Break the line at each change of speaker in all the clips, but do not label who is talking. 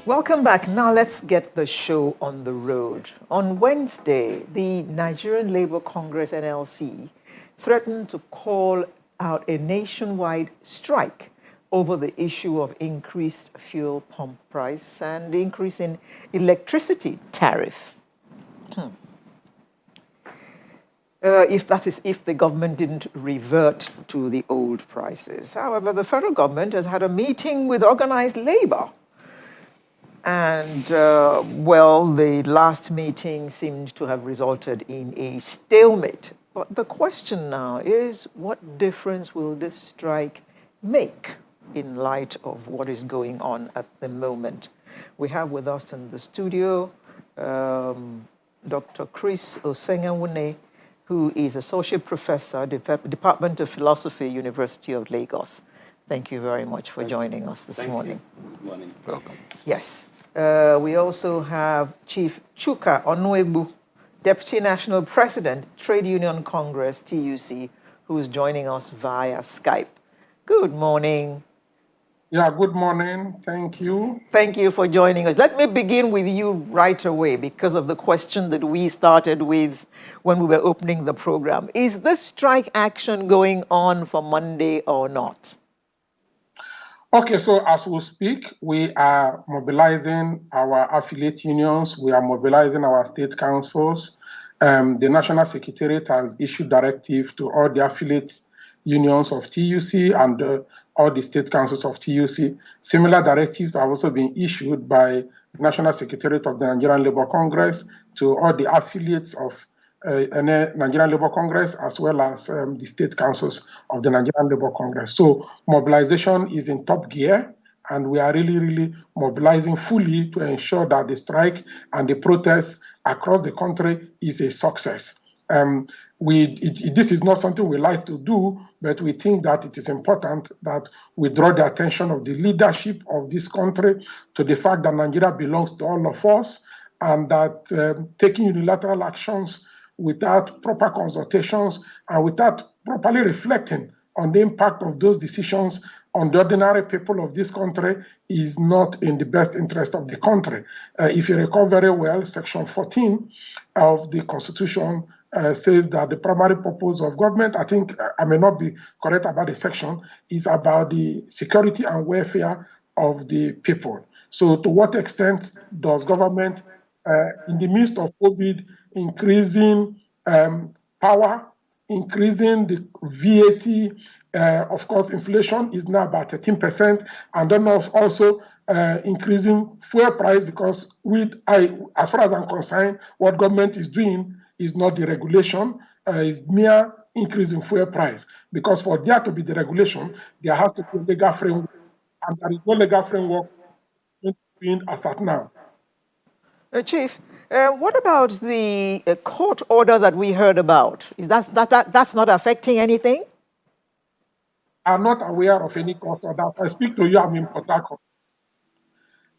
Welcome back. Now let's get the show on the road. On Wednesday, the Nigerian Labour Congress NLC threatened to call out a nationwide strike over the issue of increased fuel pump price and the increase in electricity tariff. If the government didn't revert to the old prices. However, the federal government has had a meeting with organized labor. And, the last meeting seemed to have resulted in a stalemate. But the question now is, what difference will this strike make in light of what is going on at the moment? We have with us in the studio Dr. Chris Osenganwune, who is Associate Professor, Department of Philosophy, University of Lagos. Thank you very much for joining us this morning.
Good morning.
Welcome. Yes. We also have Chief Chuka Onuegbu, Deputy National President, Trade Union Congress, TUC, who is joining us via Skype. Good morning.
Yeah, good morning. Thank you.
Thank you for joining us. Let me begin with you right away because of the question that we started with when we were opening the program. Is this strike action going on for Monday or not?
Okay, so as we speak, we are mobilizing our affiliate unions. We are mobilizing our state councils. The National Secretariat has issued directive to all the affiliate unions of TUC and all the state councils of TUC. Similar directives have also been issued by the National Secretariat of the Nigerian Labour Congress to all the affiliates of Nigerian Labour Congress, as well as the state councils of the Nigerian Labour Congress. So mobilization is in top gear, and we are really mobilizing fully to ensure that the strike and the protests across the country is a success. This is not something we like to do, but we think that it is important that we draw the attention of the leadership of this country to the fact that Nigeria belongs to all of us, and that taking unilateral actions without proper consultations and without properly reflecting on the impact of those decisions on the ordinary people of this country is not in the best interest of the country. If you recall very well, Section 14 of the Constitution says that the primary purpose of government, I think I may not be correct about the section, is about the security and welfare of the people. So to what extent does government, in the midst of COVID, increasing power, increasing the VAT, of course, inflation is now about 13%, and then also increasing fuel price, because as far as I'm concerned, what government is doing is not the regulation, is mere increase in fuel price. Because for there to be the regulation, there has to be a legal framework, and there is no legal framework as at now.
Chief, what about the court order that we heard about? Is that's not affecting anything?
I'm not aware of any court order. If I speak to you, I'm in Port Harcourt.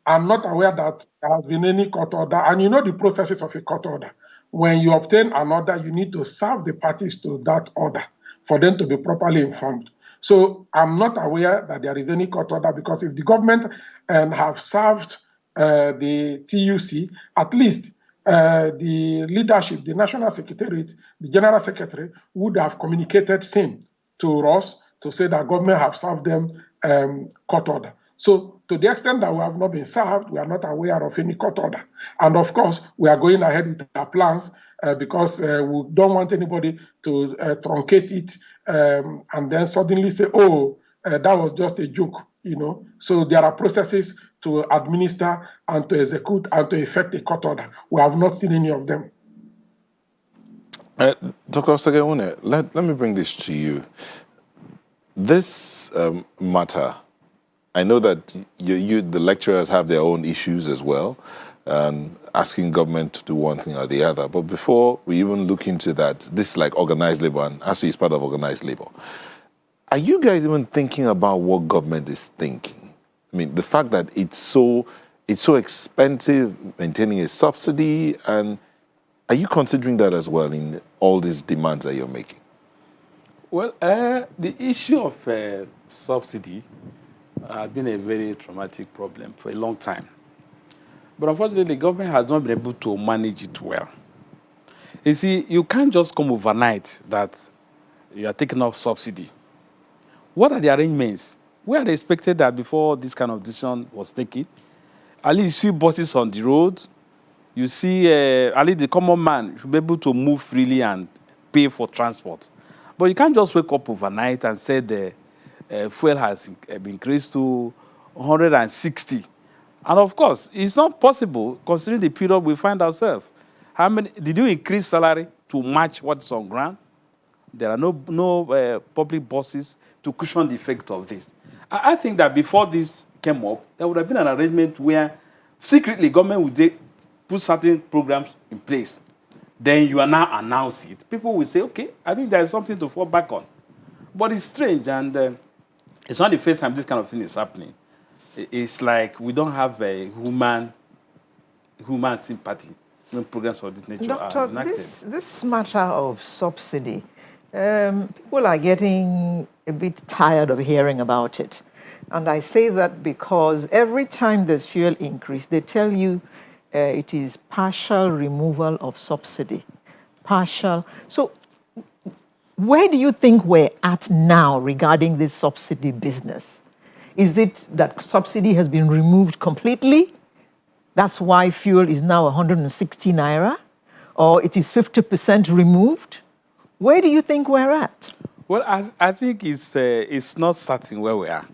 I'm not aware that there has been any court order. And you know the processes of a court order. When you obtain an order, you need to serve the parties to that order for them to be properly informed. So I'm not aware that there is any court order, because if the government have served the TUC, at least the leadership, the National Secretariat, the General Secretary would have communicated same to us to say that government have served them court order. So to the extent that we have not been served, we are not aware of any court order. And of course, we are going ahead with our plans because we don't want anybody to truncate it and then suddenly say, oh, that was just a joke, you know. So there are processes to administer and to execute and to effect a court order. We have not seen any of them.
Dr. Osenganwune, let me bring this to you. This matter, I know that the lecturers have their own issues as well, asking government to do one thing or the other. But before we even look into that, this is like organized labor, and actually it's part of organized labor. Are you guys even thinking about what government is thinking? I mean, the fact that it's so expensive maintaining a subsidy, and are you considering that as well in all these demands that you're making?
Well, the issue of subsidy has been a very traumatic problem for a long time. But unfortunately, the government has not been able to manage it well. You see, you can't just come overnight that you are taking off subsidy. What are the arrangements? Where are they expected that before this kind of decision was taken? At least you see buses on the road. You see, at least the common man should be able to move freely and pay for transport. But you can't just wake up overnight and say the fuel has been increased to 160. And of course, it's not possible considering the period we find ourselves. How many did you increase salary to match what's on ground? There are no public buses to cushion the effect of this. I think that before this came up, there would have been an arrangement where secretly government would put certain programs in place. Then you are now announce it. People will say, okay, I think there is something to fall back on. But it's strange, and it's not the first time this kind of thing is happening. It's like we don't have a human sympathy when programs of this nature
Doctor,
are enacted.
this matter of subsidy, people are getting a bit tired of hearing about it. And I say that because every time there's fuel increase, they tell you it is partial removal of subsidy. Partial. So where do you think we're at now regarding this subsidy business? Is it that subsidy has been removed completely? That's why fuel is now 160 naira? Or it is 50% removed? Where do you think we're at?
Well, I think it's not certain where we are.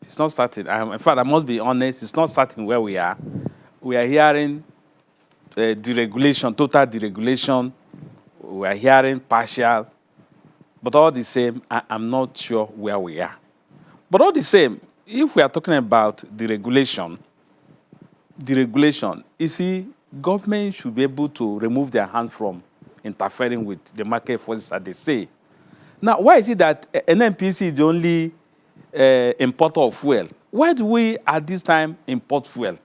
It's not certain. In fact, I must be honest, it's not certain where we are. We are hearing deregulation, total deregulation. We are hearing partial. But all the same, I'm not sure where we are. But all the same, if we are talking about deregulation, you see, government should be able to remove their hand from interfering with the market forces, as they say. Now, why is it that NNPC is the only importer of fuel? Why do we, at this time, import fuel?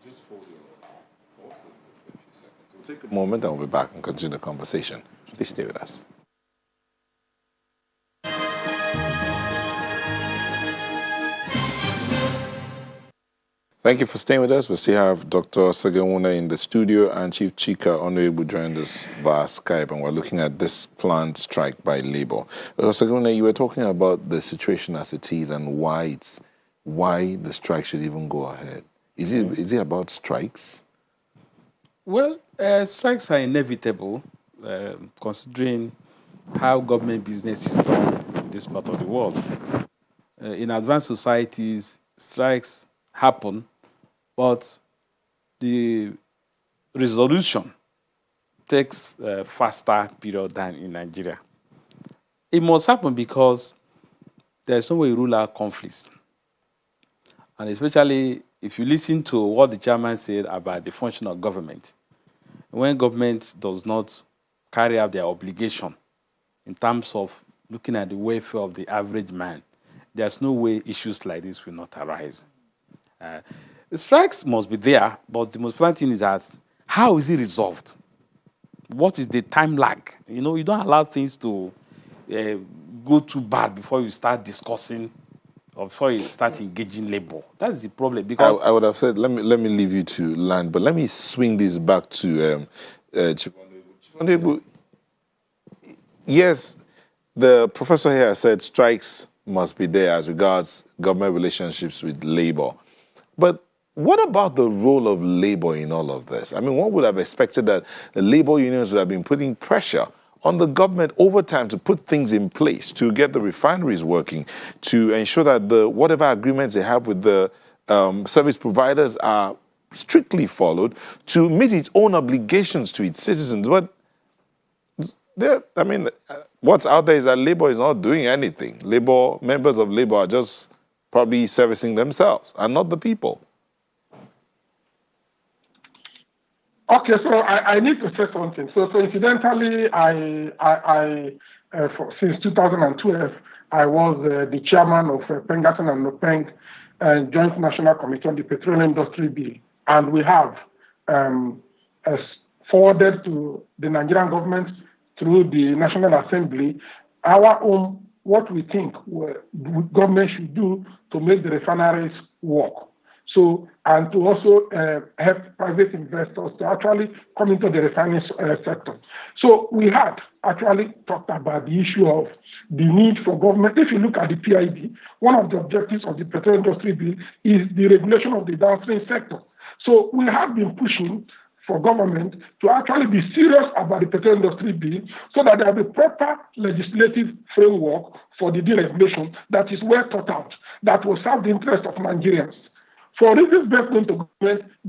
Just hold your thoughts for a few seconds. We'll take a moment and we'll be back and continue the conversation. Please stay with us. Thank you for staying with us. We still have Dr. Segewuna in the studio and Chief Chika Honorable joined us via Skype, and we're looking at this planned strike by Labour. Dr. Segewuna, you were talking about the situation as it is and why the strike should even go ahead. Is it about strikes?
Well, strikes are inevitable, considering how government business is done in this part of the world. In advanced societies, strikes happen, but the resolution takes a faster period than in Nigeria. It must happen because there's no way to rule out conflicts. And especially if you listen to what the chairman said about the function of government, when government does not carry out their obligation in terms of looking at the welfare of the average man, there's no way issues like this will not arise. The strikes must be there, but the most important thing is that how is it resolved? What is the time lag? You know, you don't allow things to go too bad before you start discussing or before you start engaging labor. That is the problem. Because
I would have said, let me leave you to land, but let me swing this back to Chief Honorable. Yes, the professor here said strikes must be there as regards government relationships with labor. But what about the role of labor in all of this? I mean, one would have expected that the labor unions would have been putting pressure on the government over time to put things in place, to get the refineries working, to ensure that whatever agreements they have with the service providers are strictly followed, to meet its own obligations to its citizens. But what's out there is that labor is not doing anything. Members of labor are just probably servicing themselves and not the people.
Okay, so I need to say something. So incidentally, since 2012, I was the chairman of Pengassan and Nopeng Joint National Committee on the Petroleum Industry Bill, and we have forwarded to the Nigerian government through the National Assembly our own what we think government should do to make the refineries work. So, and to also help private investors to actually come into the refining sector. So we had actually talked about the issue of the need for government. If you look at the PIB, one of the objectives of the petrol industry bill is the regulation of the downstream sector. So we have been pushing for government to actually be serious about the petrol industry bill so that there will be proper legislative framework for the deregulation that is well thought out, that will serve the interest of Nigerians. For reasons best known to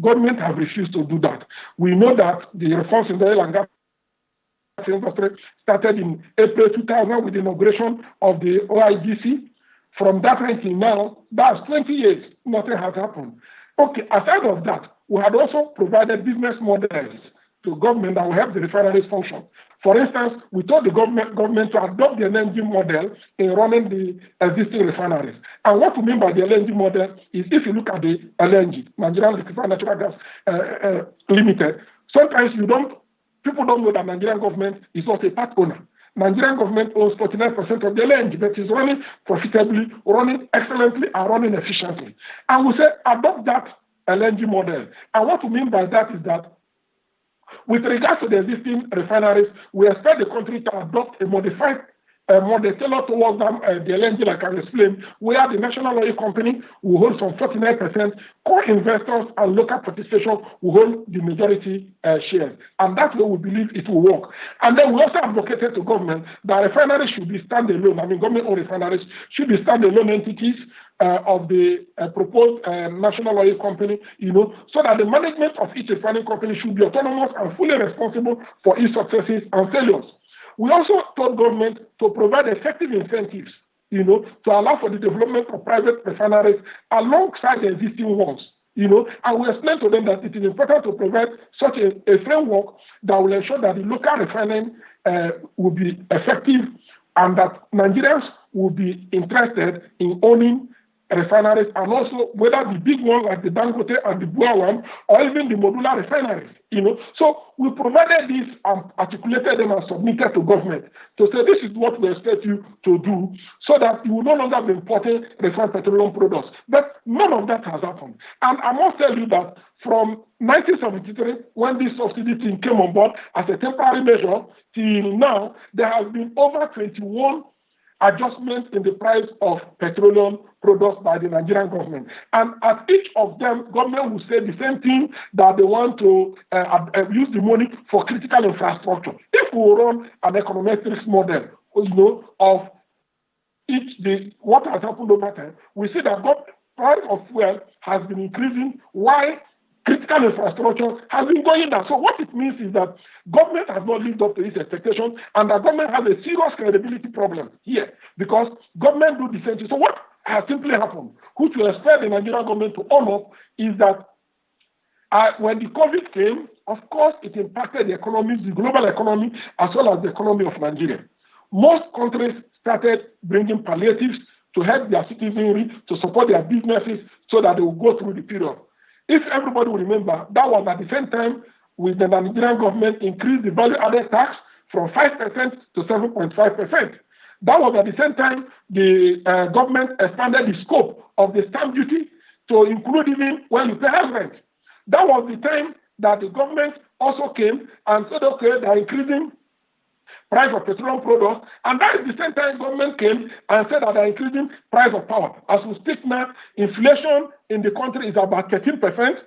government have refused to do that. We know that the reforms in the oil and gas industry started in April 2000 with the inauguration of the OIGC. From that time till now, that's 20 years, nothing has happened. Okay, aside of that, we had also provided business models to government that will help the refineries function. For instance, we told the government to adopt the LNG model in running the existing refineries. And what we mean by the LNG model is if you look at the LNG, Nigerian Liquefied Natural Gas Limited, sometimes people don't know that Nigerian government is not a part owner. Nigerian government owns 49% of the LNG, but is running profitably, running excellently, and running efficiently. And we say adopt that LNG model. And what we mean by that is that with regards to the existing refineries, we expect the country to adopt a modified model tailored towards the LNG, like I explained, where the national oil company will hold some 49%, core investors and local participation will hold the majority shares. And that's where we believe it will work. And then we also advocated to government that refineries should be standalone. I mean, government-owned refineries should be standalone entities of the proposed national oil company, so that the management of each refining company should be autonomous and fully responsible for its successes and failures. We also told government to provide effective incentives, to allow for the development of private refineries alongside the existing ones, and we explained to them that it is important to provide such a framework that will ensure that the local refining will be effective and that Nigerians will be interested in owning refineries, and also whether the big one like the Dangote and the Bua one, or even the modular refineries, So we provided this and articulated them and submitted to government to say this is what we expect you to do, so that you will no longer be importing refined petroleum products. But none of that has happened. And I must tell you that from 1973, when this subsidy thing came on board as a temporary measure, till now, there have been over 21 adjustments in the price of petroleum products by the Nigerian government. And at each of them, government will say the same thing, that they want to use the money for critical infrastructure. If we run an econometrics model, of what has happened over time, we see that price of fuel has been increasing while critical infrastructure has been going down. So what it means is that government has not lived up to its expectations, and that government has a serious credibility problem here, because government do the same thing. So what has simply happened, which we expect the Nigerian government to own up, is that when the COVID came, of course, it impacted the economy, the global economy, as well as the economy of Nigeria. Most countries started bringing palliatives to help their citizenry, to support their businesses, so that they will go through the period. If everybody will remember, that was at the same time with the Nigerian government increased the value-added tax from 5% to 7.5%. That was at the same time the government expanded the scope of the stamp duty to include even when you pay house rent. That was the time that the government also came and said, okay, they are increasing price of petroleum products, and that is the same time government came and said that they are increasing price of power. As we speak now, inflation in the country is about 13%.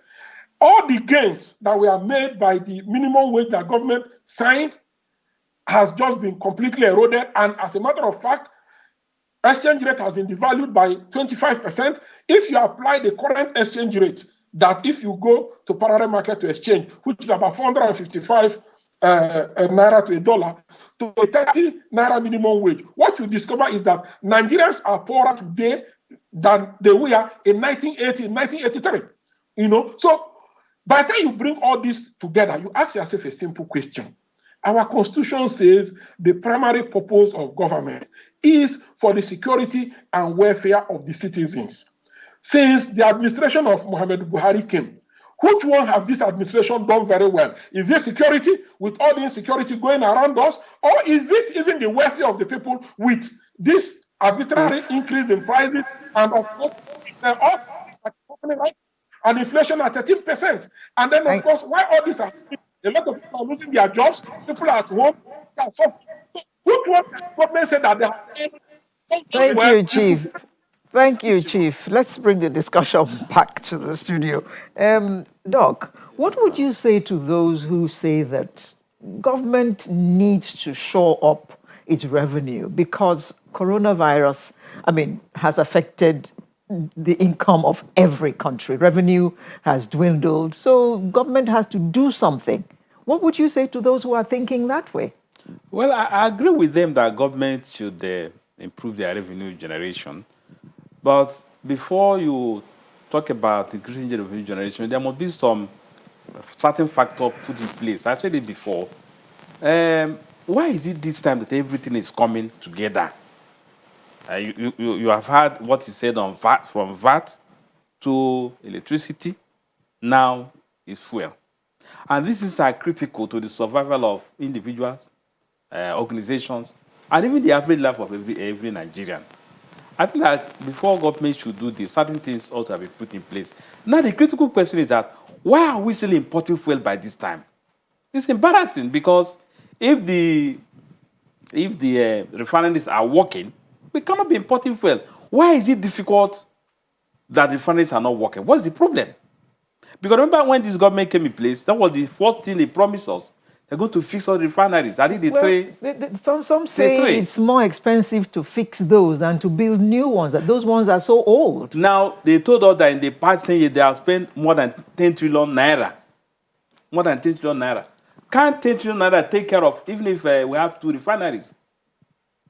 All the gains that were made by the minimum wage that government signed has just been completely eroded, and as a matter of fact, exchange rate has been devalued by 25%. If you apply the current exchange rate, that if you go to parallel market to exchange, which is about 455 naira to a dollar, to a 30 naira minimum wage, what you discover is that Nigerians are poorer today than they were in 1980, 1983. So by the time you bring all this together, you ask yourself a simple question. Our constitution says the primary purpose of government is for the security and welfare of the citizens. Since the administration of Muhammad Buhari came, which one have this administration done very well? Is it security, with all the insecurity going around us, or is it even the welfare of the people with this arbitrary increase in prices and of course all happening, right? and inflation at 13%. And then, of course, why all this are happening, a lot of people are losing their jobs, people are at home. So, which one can government say that they have done
Thank
well?
you, Chief. Thank you, Chief. Let's bring the discussion back to the studio. Doc, what would you say to those who say that government needs to shore up its revenue because coronavirus, has affected the income of every country? Revenue has dwindled, so government has to do something. What would you say to those who are thinking that way?
Well, I agree with them that government should improve their revenue generation. But before you talk about increasing the revenue generation, there must be some certain factor put in place. I said it before. Why is it this time that everything is coming together? You have heard what he said on VAT, from VAT to electricity, now is fuel. And this is critical to the survival of individuals, organizations, and even the average life of every Nigerian. I think that before government should do this, certain things ought to be put in place. Now, the critical question is that why are we still importing fuel by this time? It's embarrassing because if the refineries are working, we cannot be importing fuel. Why is it difficult that the refineries are not working? What's the problem? Because remember when this government came in place, that was the first thing they promised us. They're going to fix all the refineries. I think
Some say it's more expensive to fix those than to build new ones, that those ones are so old.
Now, they told us that in the past 10 years, they have spent more than 10 trillion naira. More than 10 trillion naira. Can't 10 trillion naira take care of, even if we have 2 refineries?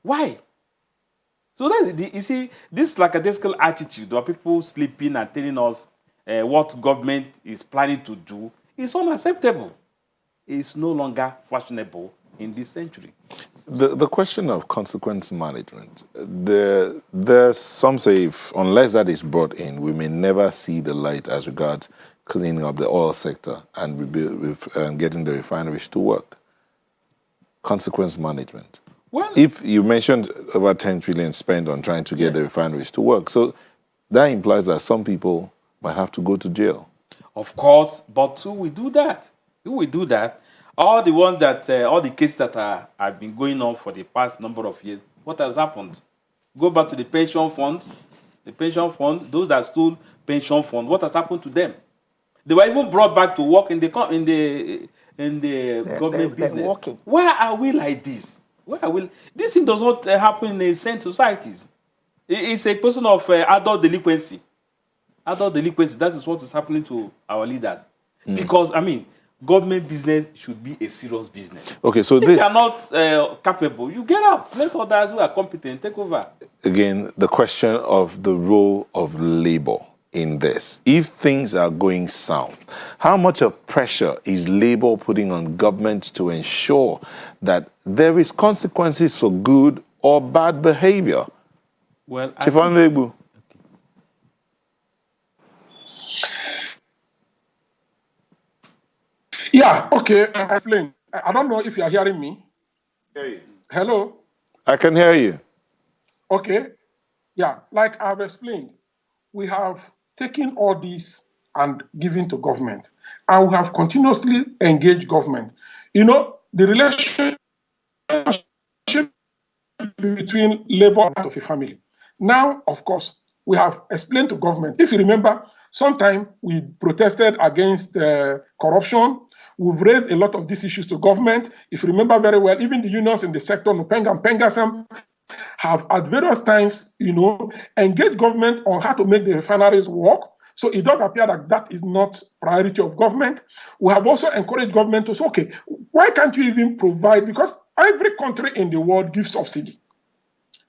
Why? So that's you see, this lackadaisical attitude of people sleeping and telling us what government is planning to do is unacceptable. It's no longer fashionable in this century.
The question of consequence management, there's some say unless that is brought in, we may never see the light as regards cleaning up the oil sector and getting the refineries to work. Consequence management.
Well,
if you mentioned about 10 trillion spent on trying to get the refineries to work, so that implies that some people might have to go to jail.
Of course, but who will do that? Who will do that? All the ones that, all the cases that have been going on for the past number of years, what has happened? Go back to the pension fund. The pension fund, those that stole pension fund, what has happened to them? They were even brought back to work in the government business. Why are we like this? Why are we? This thing does not happen in sane societies. It's a question of adult delinquency. Adult delinquency, that is what is happening to our leaders. Because, government business should be a serious business.
Okay, so
if you are not capable, you get out. Let others who are competent take over.
Again, the question of the role of labor in this. If things are going south, how much of pressure is labor putting on government to ensure that there is consequences for good or bad behavior?
Well,
Chief Honorable.
Yeah, okay, I explain. I don't know if you are hearing me. Hello?
I can hear you.
Okay. Yeah, like I've explained, we have taken all this and given to government, and we have continuously engaged government. You know, the relationship between labor and of a family. Now, of course, we have explained to government. If you remember, sometime we protested against corruption. We've raised a lot of these issues to government. If you remember very well, even the unions in the sector, Nupenga and Pengasam, have at various times, engaged government on how to make the refineries work. So it does appear that that is not priority of government. We have also encouraged government to say, okay, why can't you even provide, because every country in the world gives subsidy.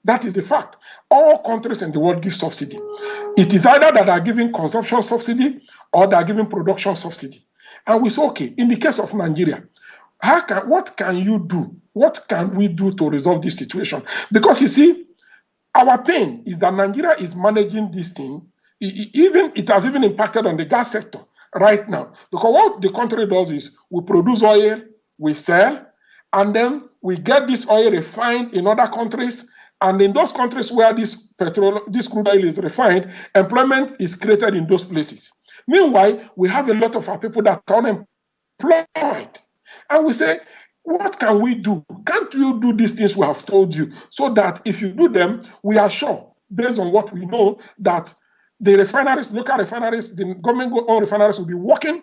That is the fact. All countries in the world give subsidy. It is either that they are giving consumption subsidy or they are giving production subsidy. And we say, okay, in the case of Nigeria, what can you do? What can we do to resolve this situation? Because you see, our pain is that Nigeria is managing this thing. It has even impacted on the gas sector right now. Because what the country does is we produce oil, we sell, and then we get this oil refined in other countries, And in those countries where this crude oil is refined, employment is created in those places. Meanwhile, we have a lot of our people that are unemployed. And we say, what can we do? Can't you do these things we have told you? So that if you do them, we are sure, based on what we know, that the refineries, local refineries, the government-owned refineries will be working.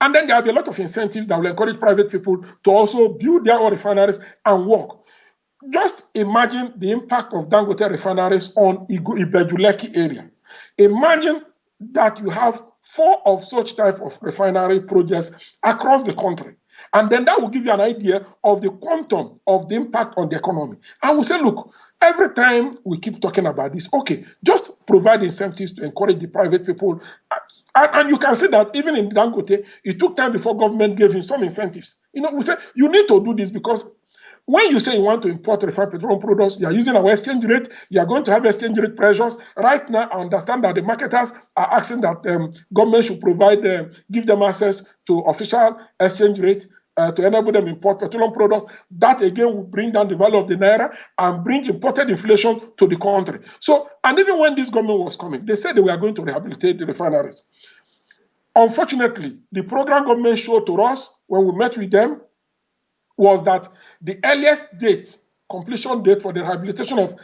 And then there will be a lot of incentives that will encourage private people to also build their own refineries and work. Just imagine the impact of Dangote refineries on Ibejuleki area. Imagine that you have 4 of such type of refinery projects across the country. And then that will give you an idea of the quantum of the impact on the economy. And we say, look, every time we keep talking about this, okay, just provide incentives to encourage the private people. And you can see that even in Dangote, it took time before government gave him some incentives. We say, you need to do this because when you say you want to import refined petroleum products, you are using our exchange rate, you are going to have exchange rate pressures. Right now, I understand that the marketers are asking that government should provide, give them access to official exchange rate to enable them import petroleum products. That again will bring down the value of the naira and bring imported inflation to the country. So, and even when this government was coming, they said they were going to rehabilitate the refineries. Unfortunately, the program government showed to us when we met with them was that the earliest date, completion date for the rehabilitation of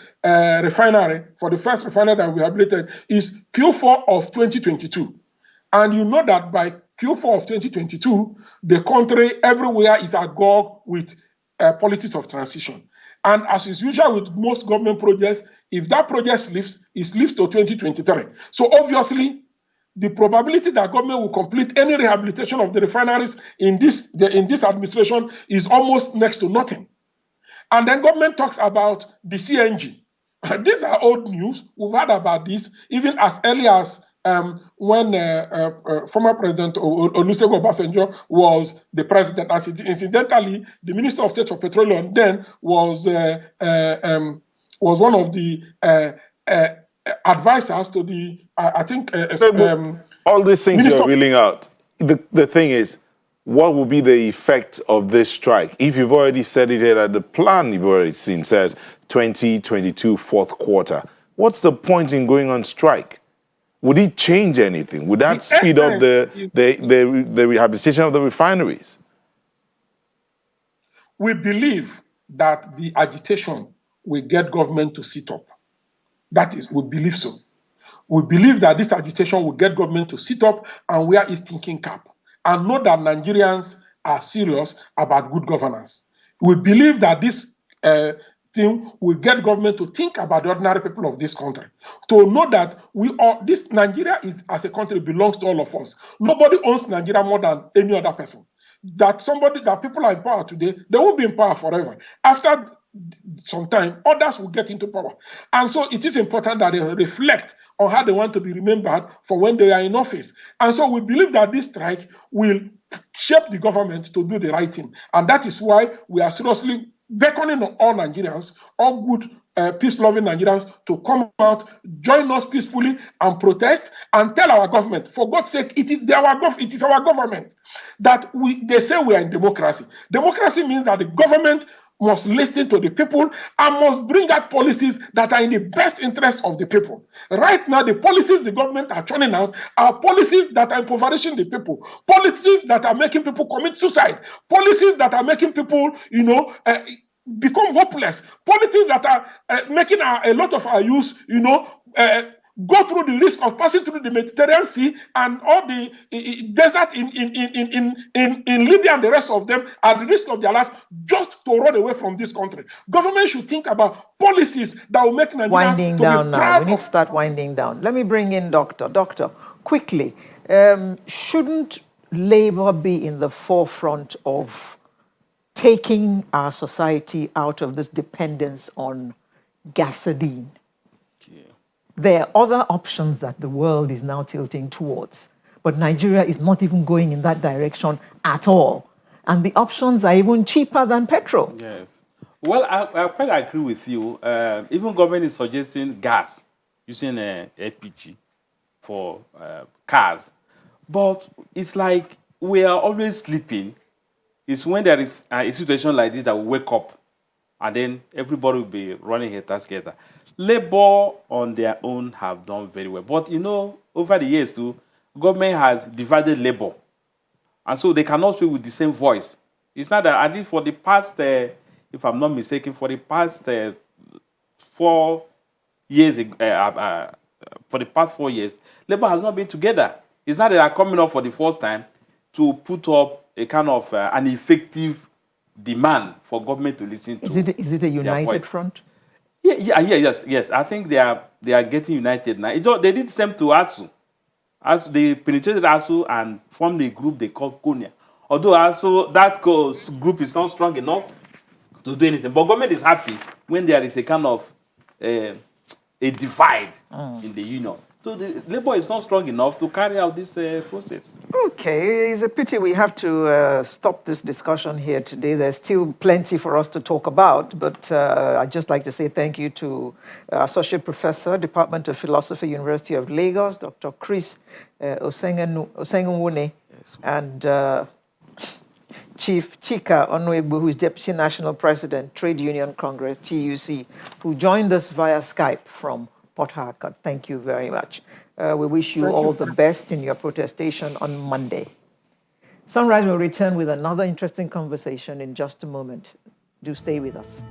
refinery, for the first refinery that we rehabilitated, is Q4 of 2022. And you know that by Q4 of 2022, the country everywhere is agog with politics of transition. And as is usual with most government projects, if that project slips, it slips to 2023. So obviously, the probability that government will complete any rehabilitation of the refineries in this administration is almost next to nothing. And then government talks about the CNG. These are old news. We've heard about this even as early as when former President Olusegun Obasanjo was the president. As incidentally, the Minister of State for Petroleum then was one of the advisors to the,
all these things
Minister
you're reeling out. The thing is, what will be the effect of this strike? If you've already said it here, that the plan you've already seen says 2022 fourth quarter. What's the point in going on strike? Would it change anything? Would that speed up the rehabilitation of the refineries?
We believe that the agitation will get government to sit up. That is, we believe so. We believe that this agitation will get government to sit up and wear its thinking cap and know that Nigerians are serious about good governance. We believe that this thing will get government to think about the ordinary people of this country, to know that Nigeria is, as a country, belongs to all of us. Nobody owns Nigeria more than any other person. That people are in power today, they won't be in power forever. After some time, others will get into power. And so it is important that they reflect on how they want to be remembered for when they are in office. And so we believe that this strike will shape the government to do the right thing. And that is why we are seriously beckoning on all Nigerians, all good, peace-loving Nigerians, to come out, join us peacefully and protest and tell our government, for God's sake, it is our government, that they say we are in democracy. Democracy means that the government must listen to the people and must bring out policies that are in the best interest of the people. Right now, the policies the government are churning out are policies that are impoverishing the people, policies that are making people commit suicide, policies that are making people, become hopeless, policies that are making a lot of our youth, go through the risk of passing through the Mediterranean Sea and all the desert in Libya and the rest of them at the risk of their life just to run away from this country. Government should think about policies that will make Nigeria
winding down now. We need to start winding down. Let me bring in Doctor. Doctor, quickly, shouldn't labor be in the forefront of taking our society out of this dependence on gasoline? There are other options that the world is now tilting towards, but Nigeria is not even going in that direction at all. And the options are even cheaper than petrol.
Yes. Well, I quite agree with you. Even government is suggesting gas, using LPG for cars. But it's like we are always sleeping. It's when there is a situation like this that we wake up and then everybody will be running head-to-head. Labour on their own have done very well. But, you know, over the years, too, government has divided labour. And so they cannot speak with the same voice. It's not that, at least for the past, if I'm not mistaken, for the past 4 years, for the past 4 years, Labour has not been together. It's not that they are coming up for the first time to put up a kind of an effective demand for government to listen to.
Is it a united front?
Yes. I think they are getting united now. They did the same to ASU. As they penetrated ASU and formed a group they called Konya. Although ASU, that group is not strong enough to do anything. But government is happy when there is a kind of a divide in the union. So the Labour is not strong enough to carry out this process.
Okay, it's a pity we have to stop this discussion here today. There's still plenty for us to talk about, but I'd just like to say thank you to Associate Professor, Department of Philosophy, University of Lagos, Dr. Chris Osengunwune, and Chief Chika Onwegbu, who is Deputy National President, Trade Union Congress, TUC, who joined us via Skype from Port Harcourt. Thank you very much. We wish you all the best in your protestation on Monday. Sunrise will return with another interesting conversation in just a moment. Do stay with us.